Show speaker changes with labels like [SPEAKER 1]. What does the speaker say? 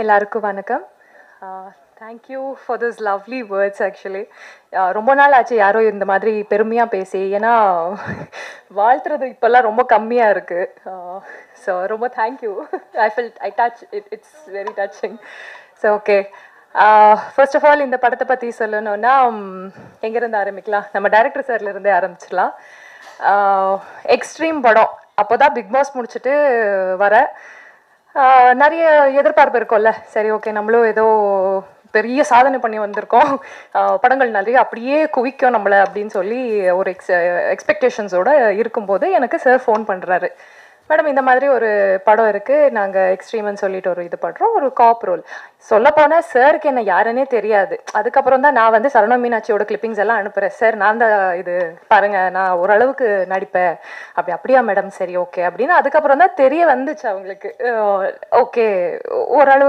[SPEAKER 1] எல்லாருக்கும் வணக்கம். Thank you for this lovely words. Actually ரொம்ப நாள் ஆச்சு யாரோ இந்த மாதிரி பெருமையாக பேசி. ஏன்னா வாழ்த்துறது இப்போல்லாம் ரொம்ப கம்மியாக இருக்குது. ஸோ ரொம்ப thank you. I touch it's very touching. So okay, first of all இந்த படத்தை பற்றி சொல்லணும்னா எங்கேருந்து ஆரம்பிக்கலாம்? நம்ம டைரக்டர் சார்லேருந்தே ஆரம்பிச்சிடலாம். எக்ஸ்ட்ரீம் படம் அப்போ தான் பிக் பாஸ் முடிச்சுட்டு வர நிறைய எதிர்பார்ப்பு இருக்கும்ல. சரி ஓகே, நம்மளும் ஏதோ பெரிய சாதனை பண்ணி வந்திருக்கோம், படங்கள் நிறைய அப்படியே குவிக்கும் நம்மளை அப்படின்னு சொல்லி ஒரு எக்ஸ்பெக்டேஷன்ஸோடு இருக்கும்போது எனக்கு சார் ஃபோன் பண்ணுறாரு. மேடம், இந்த மாதிரி ஒரு படம் இருக்குது, நாங்கள் எக்ஸ்ட்ரீம்னு சொல்லிட்டு ஒரு இது பண்ணுறோம், ஒரு காப் ரோல். சொல்லப்போனால் சாருக்கு என்ன யாருன்னே தெரியாது. அதுக்கப்புறம் தான் நான் வந்து சரண மீனாட்சியோட கிளிப்பிங்ஸ் எல்லாம் அனுப்புகிறேன். சார் நான் தான் இது பாருங்கள், நான் ஓரளவுக்கு நடிப்பேன். அப்படியா மேடம், சரி ஓகே அப்படின்னு அதுக்கப்புறம் தான் தெரிய வந்துச்சு அவங்களுக்கு. ஓகே, ஓரளவுக்கு